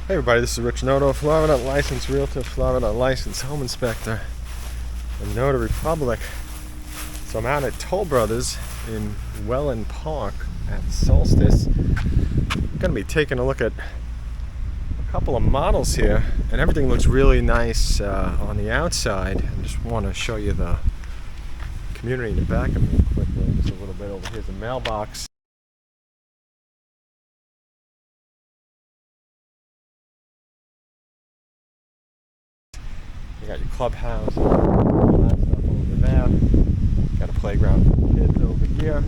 Hey everybody, this is Rich Noto, Florida licensed realtor, Florida licensed home inspector, and Notary Public. So I'm out at Toll Brothers in Wellen Park at Solstice. I'm going to be taking a look at a couple of models here, and everything looks really nice on the outside. I just want to show you the community in the back of me quickly. Just a little bit over here's a mailbox. You got your clubhouse, all that stuff over there. Got a playground for kids over here.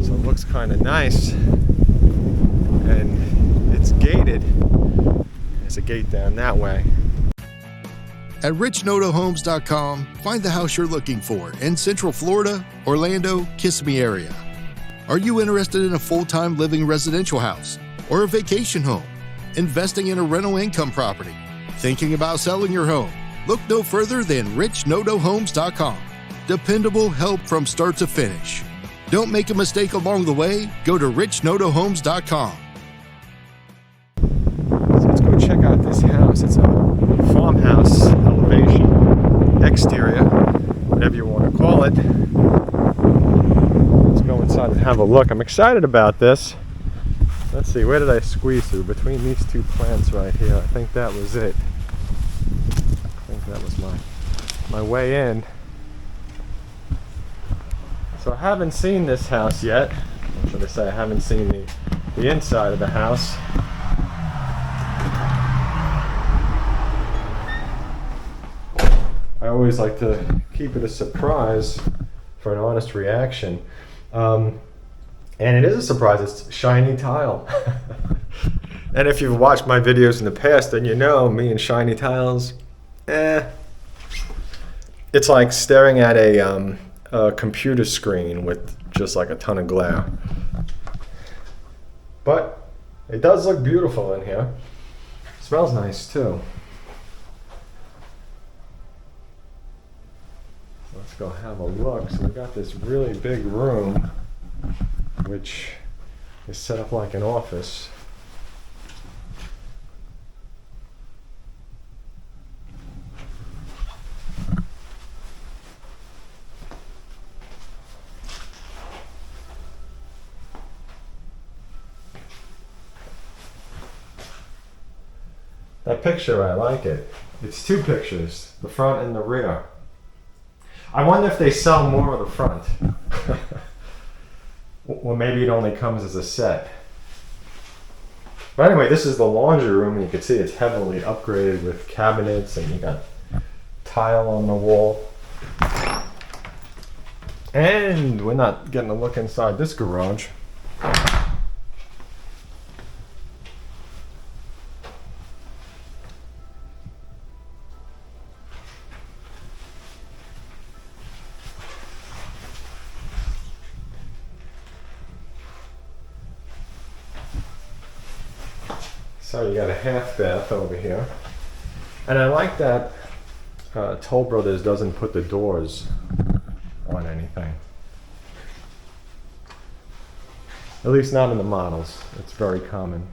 So it looks kind of nice. And it's gated. There's a gate down that way. At richnotohomes.com, find the house you're looking for in Central Florida, Orlando, Kissimmee area. Are you interested in a full-time living residential house or a vacation home? Investing in a rental income property? Thinking about selling your home? Look no further than richnotohomes.com. Dependable help from start to finish. Don't make a mistake along the way. Go to richnotohomes.com. So let's go check out this house. It's a farmhouse elevation, exterior, whatever you want to call it. Let's go inside and have a look. I'm excited about this. Let's see, where did I squeeze through? Between these two plants right here. I think that was it. I think that was my way in. So I haven't seen this house yet. Or should I say I haven't seen the inside of the house. I always like to keep it a surprise for an honest reaction. And it is a surprise, it's shiny tile. And if you've watched my videos in the past, then you know me and shiny tiles, it's like staring at a computer screen with just like a ton of glare. But it does look beautiful in here. Smells nice too. So let's go have a look. So we've got this really big room, which is set up like an office. That picture, I like it. It's two pictures, the front and the rear. I wonder if they sell more of the front. Well, maybe it only comes as a set. But anyway, this is the laundry room, and you can see it's heavily upgraded with cabinets, and you got tile on the wall. And we're not getting a look inside this garage. So you got a half bath over here. And I like that Toll Brothers doesn't put the doors on anything. At least not in the models. It's very common.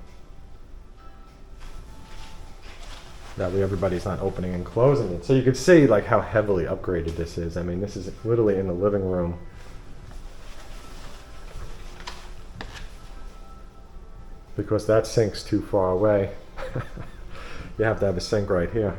That way everybody's not opening and closing it. So you can see like how heavily upgraded this is. I mean, this is literally in the living room. Because that sink's too far away. You have to have a sink right here.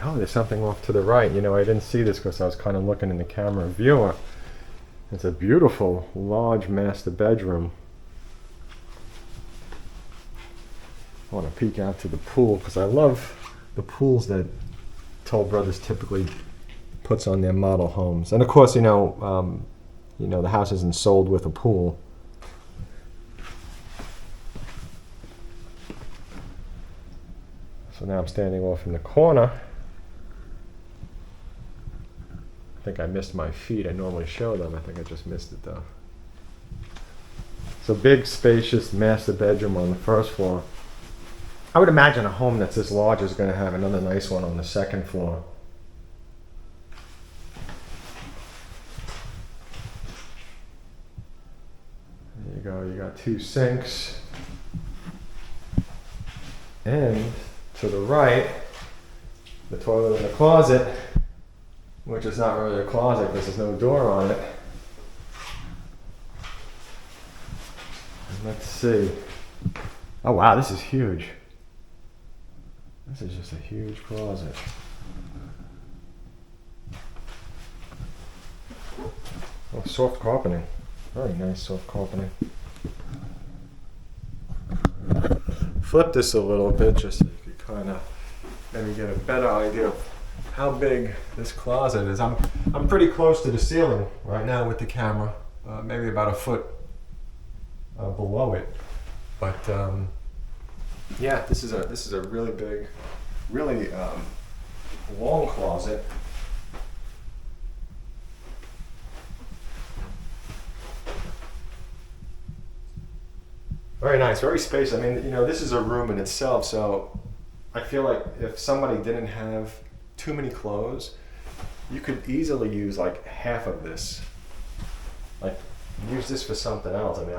Oh, there's something off to the right. You know, I didn't see this because I was kind of looking in the camera viewer. It's a beautiful, large master bedroom. I want to peek out to the pool because I love the pools that Toll Brothers typically puts on their model homes. And of course, you know, the house isn't sold with a pool. So now I'm standing off in the corner. I think I missed my feet. I normally show them. I think I just missed it though. So big, spacious master bedroom on the first floor. I would imagine a home that's this large is going to have another nice one on the second floor. There you go, you got 2 sinks. And to the right, the toilet and the closet, which is not really a closet because there's no door on it. And let's see. Oh wow, this is huge. This is just a huge closet. Oh, soft carpeting. Very nice soft carpeting. Flip this a little bit just so you could kind of maybe get a better idea of how big this closet is. I'm pretty close to the ceiling right now with the camera, maybe about a foot below it. But yeah, this is a really big, really long closet. Very nice, very spacious. I mean, you know, this is a room in itself, so I feel like if somebody didn't have too many clothes, you could easily use like half of this. Like, use this for something else. I mean,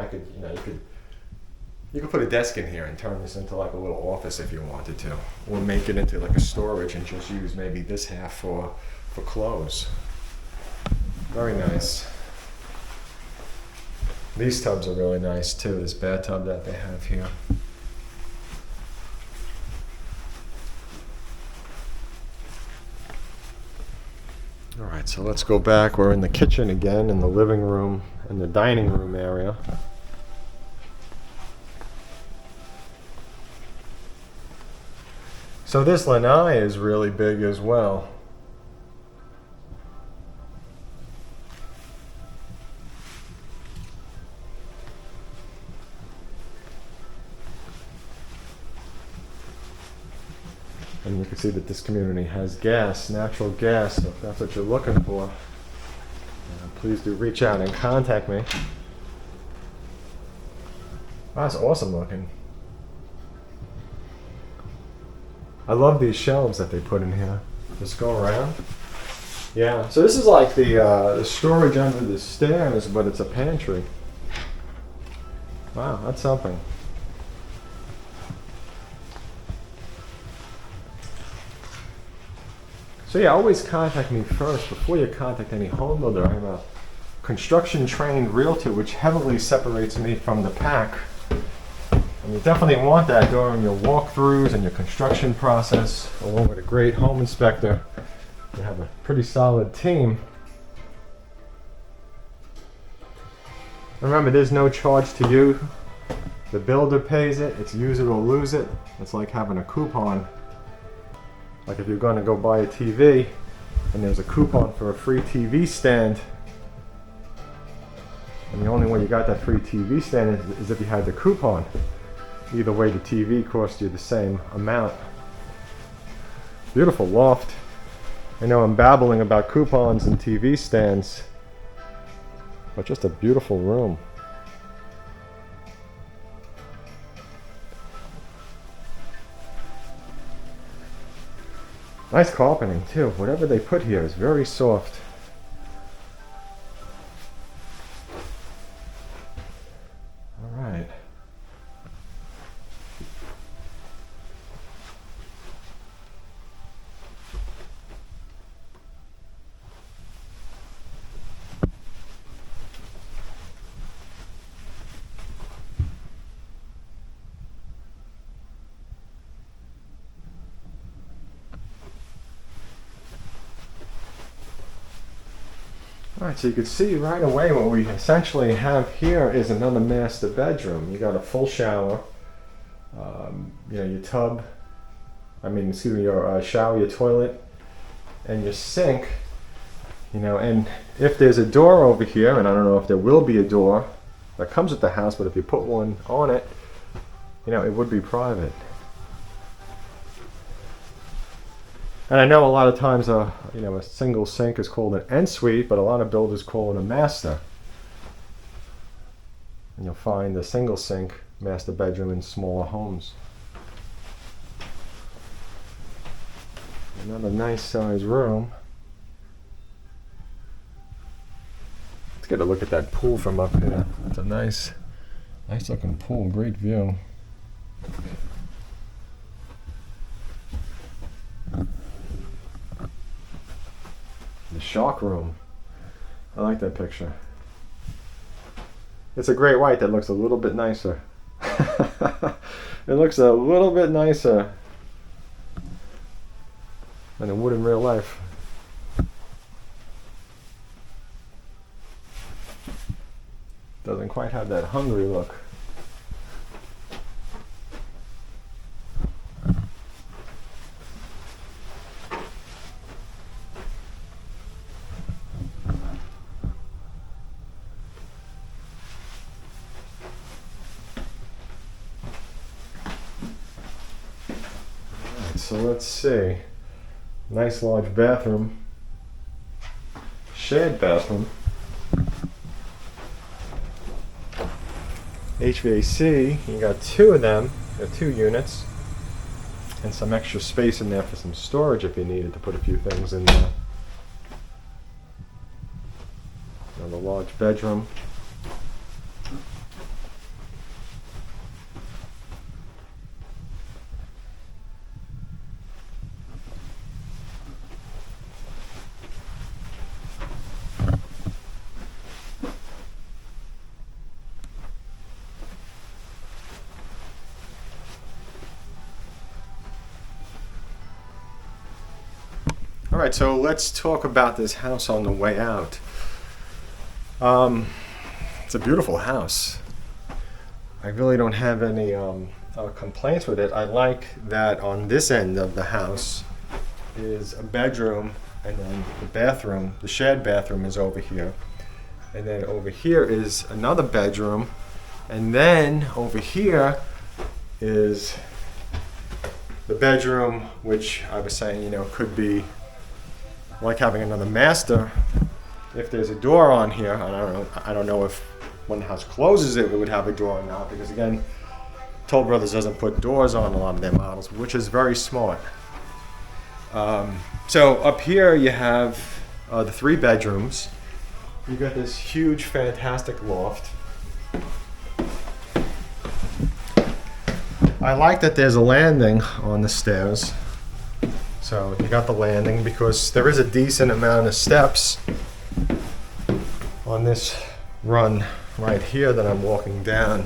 you could put a desk in here and turn this into like a little office if you wanted to, or make it into like a storage and just use maybe this half for clothes. Very nice. These tubs are really nice too, this bathtub that they have here. All right, so let's go back. We're in the kitchen again, in the living room and the dining room area. So this lanai is really big as well. And you can see that this community has gas, natural gas, so if that's what you're looking for, please do reach out and contact me. Wow, that's awesome looking. I love these shelves that they put in here. Just go around. Yeah, so this is like the storage under the stairs, but it's a pantry. Wow, that's something. So yeah, always contact me first before you contact any home builder. I'm a construction trained realtor, which heavily separates me from the pack. And you definitely want that during your walkthroughs and your construction process, along with a great home inspector. You have a pretty solid team. Remember, there's no charge to you. The builder pays it. It's use it or lose it. It's like having a coupon. Like if you're going to go buy a TV and there's a coupon for a free TV stand, and the only way you got that free TV stand is if you had the coupon. Either way, the TV costs you the same amount. Beautiful loft. I know I'm babbling about coupons and TV stands, but just a beautiful room. Nice carpeting too. Whatever they put here is very soft. All right. Alright, so you can see right away what we essentially have here is another master bedroom. You got a full shower, your tub, your shower, your toilet, and your sink. And if there's a door over here, and I don't know if there will be a door that comes with the house, but if you put one on it, it would be private. And I know a lot of times a single sink is called an ensuite, but a lot of builders call it a master. And you'll find the single sink master bedroom in smaller homes. Another nice size room. Let's get a look at that pool from up here. It's a nice looking pool, great view. The shark room. I like that picture. It's a great white that looks a little bit nicer. It looks a little bit nicer than it would in real life. Doesn't quite have that hungry look. So let's see. Nice large bathroom. Shared bathroom. HVAC, you got two of them. You got 2 units. And some extra space in there for some storage if you needed to put a few things in there. Another large bedroom. Alright, so let's talk about this house on the way out. It's a beautiful house. I really don't have any complaints with it. I like that on this end of the house is a bedroom, and then the bathroom, the shared bathroom, is over here. And then over here is another bedroom, and then over here is the bedroom, which I was saying, could be like having another master. If there's a door on here, I don't know if when the house closes it would have a door or not, because again, Toll Brothers doesn't put doors on a lot of their models, which is very smart. So up here you have the 3 bedrooms. You got this huge, fantastic loft. I like that there's a landing on the stairs. So you got the landing because there is a decent amount of steps on this run right here that I'm walking down.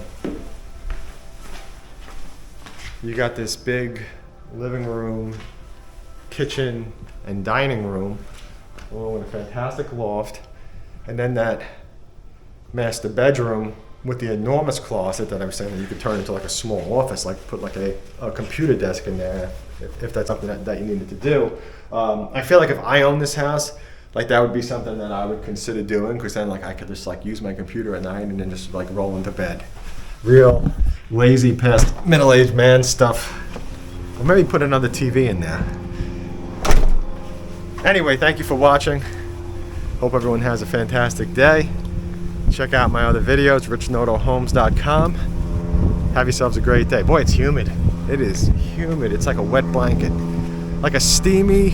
You got this big living room, kitchen, and dining room, along with a fantastic loft, and then that master bedroom with the enormous closet that I was saying that you could turn into like a small office, like put like a computer desk in there if that's something that you needed to do. I feel like if I owned this house, like that would be something that I would consider doing, because then like I could just like use my computer at night and then just like roll into bed. Real lazy past middle-aged man stuff. Or maybe put another TV in there. Anyway, thank you for watching. Hope everyone has a fantastic day. Check out my other videos, richnotohomes.com. Have yourselves a great day. Boy, it's humid. It is humid. It's like a wet blanket. Like a steamy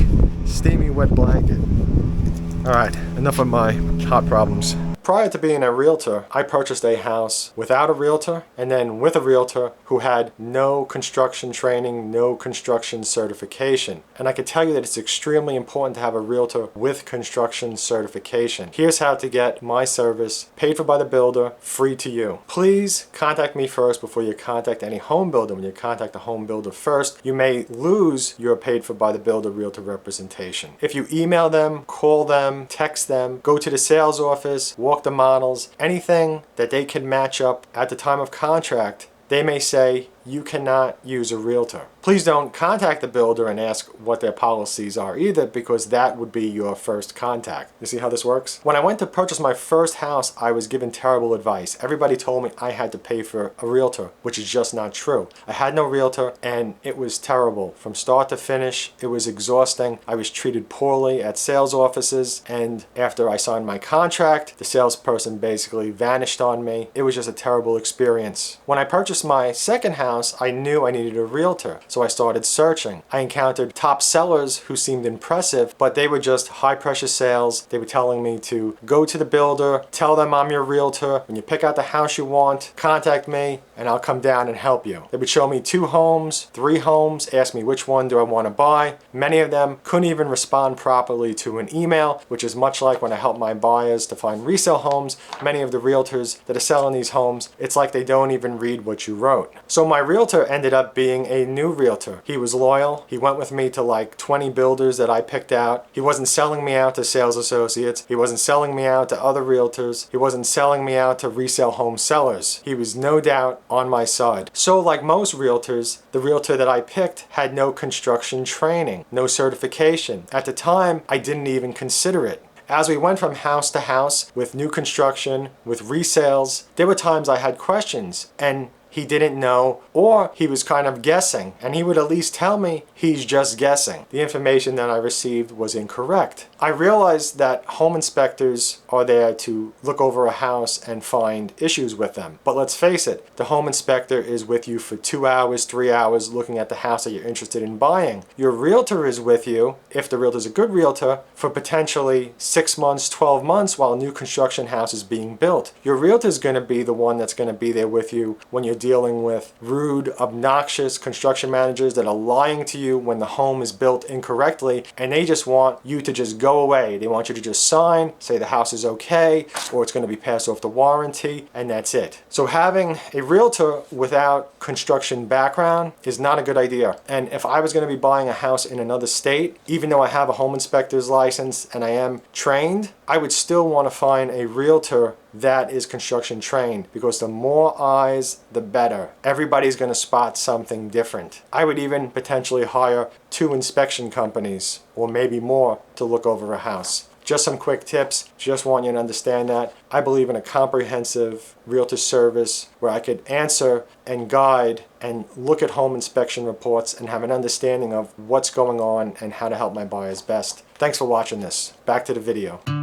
wet blanket. All right, enough of my hot problems. Prior to being a realtor, I purchased a house without a realtor, and then with a realtor who had no construction training, no construction certification. And I can tell you that it's extremely important to have a realtor with construction certification. Here's how to get my service paid for by the builder, free to you. Please contact me first before you contact any home builder. When you contact the home builder first, you may lose your paid for by the builder realtor representation. If you email them, call them, text them, go to the sales office, walk the models, anything that they can match up at the time of contract, they may say you cannot use a realtor. Please don't contact the builder and ask what their policies are either, because that would be your first contact. You see how this works? When I went to purchase my first house, I was given terrible advice. Everybody told me I had to pay for a realtor, which is just not true. I had no realtor and it was terrible. From start to finish, it was exhausting. I was treated poorly at sales offices, and after I signed my contract, the salesperson basically vanished on me. It was just a terrible experience. When I purchased my second house, house, I knew I needed a realtor, so I started searching. I encountered top sellers who seemed impressive, but they were just high pressure sales. They were telling me to go to the builder, tell them I'm your realtor. When you pick out the house you want, contact me and I'll come down and help you. They would show me 2 homes, 3 homes, ask me which one do I want to buy. Many of them couldn't even respond properly to an email, which is much like when I help my buyers to find resale homes. Many of the realtors that are selling these homes, it's like they don't even read what you wrote. So my realtor ended up being a new realtor. He was loyal. He went with me to like 20 builders that I picked out. He wasn't selling me out to sales associates. He wasn't selling me out to other realtors. He wasn't selling me out to resale home sellers. He was no doubt on my side. So like most realtors, the realtor that I picked had no construction training, no certification. At the time, I didn't even consider it. As we went from house to house with new construction, with resales, there were times I had questions and he didn't know, or he was kind of guessing, and he would at least tell me he's just guessing. The information that I received was incorrect. I realized that home inspectors are there to look over a house and find issues with them. But let's face it, the home inspector is with you for 2 hours, 3 hours looking at the house that you're interested in buying. Your realtor is with you, if the realtor is a good realtor, for potentially 6 months, 12 months while a new construction house is being built. Your realtor is going to be the one that's going to be there with you when you're dealing with rude, obnoxious construction managers that are lying to you when the home is built incorrectly, and they just want you to just go away. They want you to just sign, say the house is okay, or it's going to be passed off the warranty, and that's it. So having a realtor without construction background is not a good idea. And if I was going to be buying a house in another state, even though I have a home inspector's license and I am trained, I would still want to find a realtor that is construction trained, because the more eyes, the better. Everybody's going to spot something different. I would even potentially hire 2 inspection companies, or maybe more, to look over a house. Just some quick tips, just want you to understand that. I believe in a comprehensive realtor service where I could answer and guide and look at home inspection reports and have an understanding of what's going on and how to help my buyers best. Thanks for watching this. Back to the video.